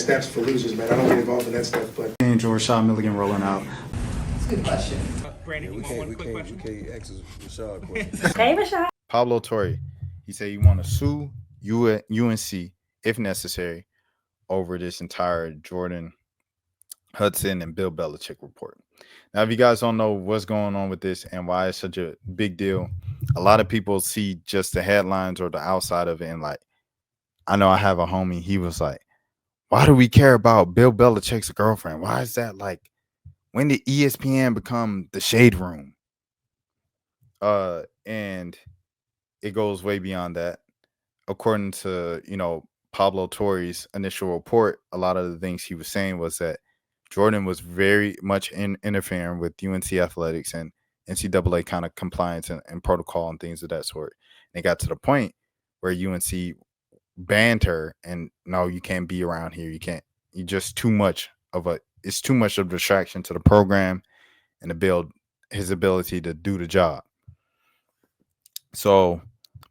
steps for losers, man. I don't get involved in that stuff, but. And Rashad Milligan rolling out. That's a good question. Brandon, we can't ask Rashad questions. Hey, Rashad. Pablo Torre, he said he want to sue UNC if necessary over this entire Jordan Hudson and Bill Belichick report. Now, if you guys don't know what's going on with this and why it's such a big deal, a lot of people see just the headlines or the outside of it. And like, I know I have a homie, he was like, why do we care about Bill Belichick's girlfriend? Why is that like, when did ESPN become the shade room? And it goes way beyond that. According to, Pablo Torre's initial report, a lot of the things he was saying was that Jordan was very much interfering with UNC athletics and NCAA kind of compliance and protocol and things of that sort. And it got to the point where UNC banned her and no, you can't be around here. You can't. It's too much of a distraction to the program and to build his ability to do the job. So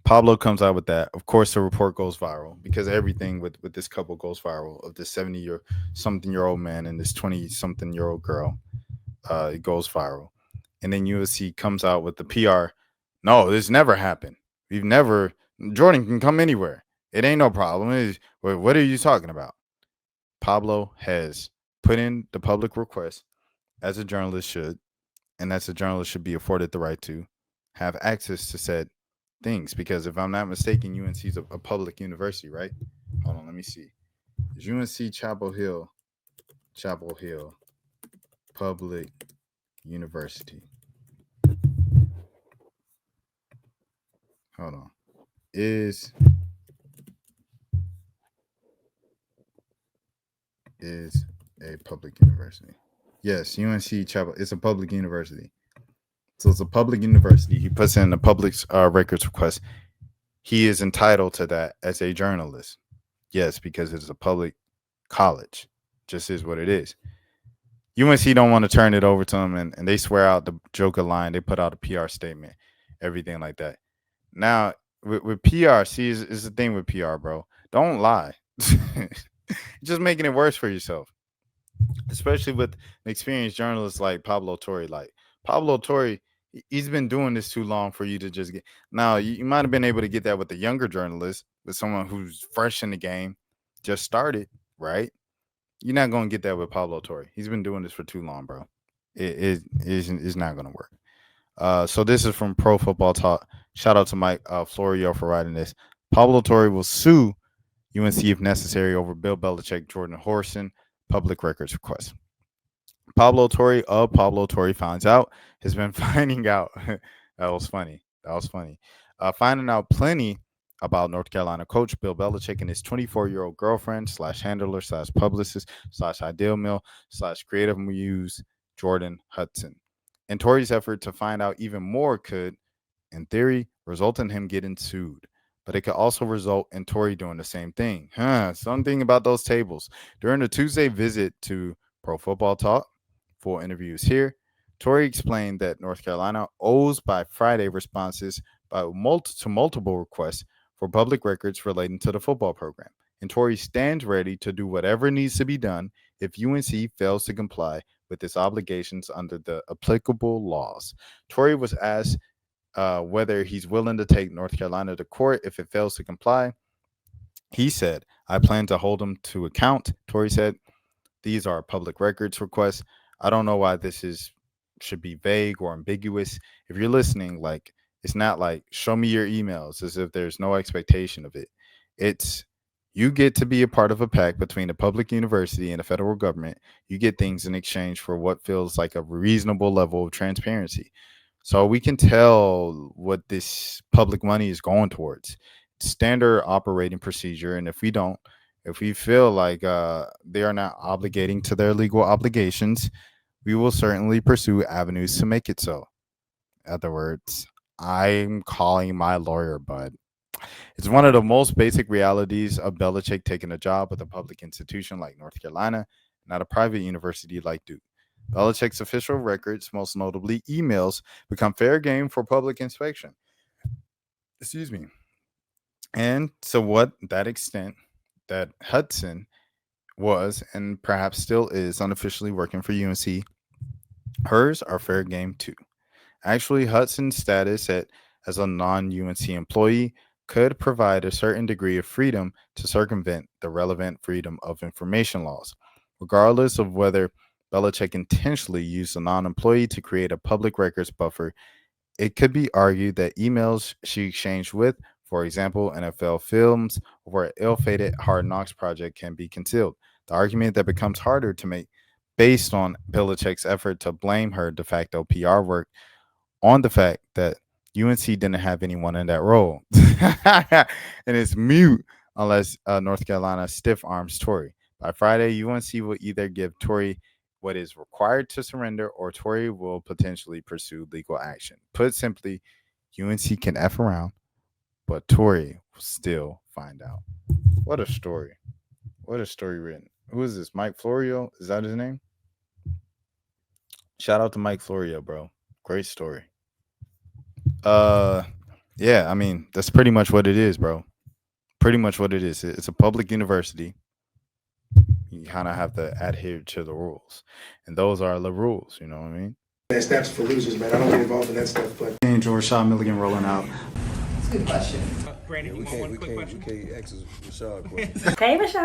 Pablo comes out with that. Of course, the report goes viral because everything with this couple goes viral of this 70-something-year-old man and this 20-something-year-old girl. It goes viral. And then USC comes out with the PR. No, this never happened. Jordan can come anywhere. It ain't no problem. What are you talking about? Pablo has put in the public request as a journalist should, and as a journalist should be afforded the right to have access to said things, because if I'm not mistaken, UNC is a public university, right? Hold on, let me see. Is UNC Chapel Hill Public University? Hold on. Is a public university. Yes, UNC Chapel. It's a public university. So it's a public university. He puts in a public records request. He is entitled to that as a journalist. Yes, because it's a public college. Just is what it is. UNC don't want to turn it over to him, and they swear out the Joker line. They put out a PR statement, everything like that. Now, with PR, see, is the thing with PR, bro. Don't lie. Just making it worse for yourself, especially with an experienced journalist like Pablo Torre. Like Pablo Torre, he's been doing this too long for you to just get. Now, you might have been able to get that with a younger journalist, with someone who's fresh in the game, just started, right? You're not going to get that with Pablo Torre. He's been doing this for too long, bro. It's not going to work. So this is from Pro Football Talk. Shout out to Mike Florio for writing this. Pablo Torre will sue UNC if necessary over Bill Belichick, Jordan Hudson, public records request. Pablo Torre finds out, has been finding out. That was funny. Finding out plenty about North Carolina coach Bill Belichick and his 24-year-old girlfriend / handler / publicist / ideal mill / creative muse Jordan Hudson. And Torre's effort to find out even more could, in theory, result in him getting sued. But it could also result in Torre doing the same thing. Something about those tables. During the Tuesday visit to Pro Football Talk, full interviews here, Torre explained that North Carolina owes by Friday responses to multiple requests for public records relating to the football program. And Torre stands ready to do whatever needs to be done if UNC fails to comply with its obligations under the applicable laws. Torre was asked whether he's willing to take North Carolina to court if it fails to comply. He said, I plan to hold them to account. Torre said, these are public records requests. I don't know why should be vague or ambiguous. If you're listening, like, it's not like show me your emails as if there's no expectation of it. It's you get to be a part of a pact between a public university and the federal government. You get things in exchange for what feels like a reasonable level of transparency. So we can tell what this public money is going towards. Standard operating procedure. And if we feel like they are not obligating to their legal obligations, we will certainly pursue avenues to make it so. In other words, I'm calling my lawyer, bud. It's one of the most basic realities of Belichick taking a job with a public institution like North Carolina, not a private university like Duke. Belichick's official records, most notably emails, become fair game for public inspection. Excuse me. And to what that extent that Hudson was and perhaps still is unofficially working for UNC, hers are fair game too. Actually, Hudson's status as a non UNC employee could provide a certain degree of freedom to circumvent the relevant freedom of information laws, regardless of whether Belichick intentionally used a non employee to create a public records buffer. It could be argued that emails she exchanged with, for example, NFL films or an ill-fated Hard Knocks project can be concealed. The argument that becomes harder to make based on Belichick's effort to blame her de facto PR work on the fact that UNC didn't have anyone in that role. And it's mute unless North Carolina stiff arms Tory. By Friday, UNC will either give Tory what is required to surrender, or Tory will potentially pursue legal action. Put simply, UNC can F around, but Tory will still find out. What a story. What a story written. Who is this? Mike Florio? Is that his name? Shout out to Mike Florio, bro. Great story. Yeah, I mean, that's pretty much what it is, bro. Pretty much what it is. It's a public university. You kind of have to adhere to the rules, and those are the rules. You know what I mean? That's for losers, man. I don't get involved in that stuff, but. And Rashad Milligan rolling out. That's a good question. We can't ask Rashad questions. Hey, Rashad.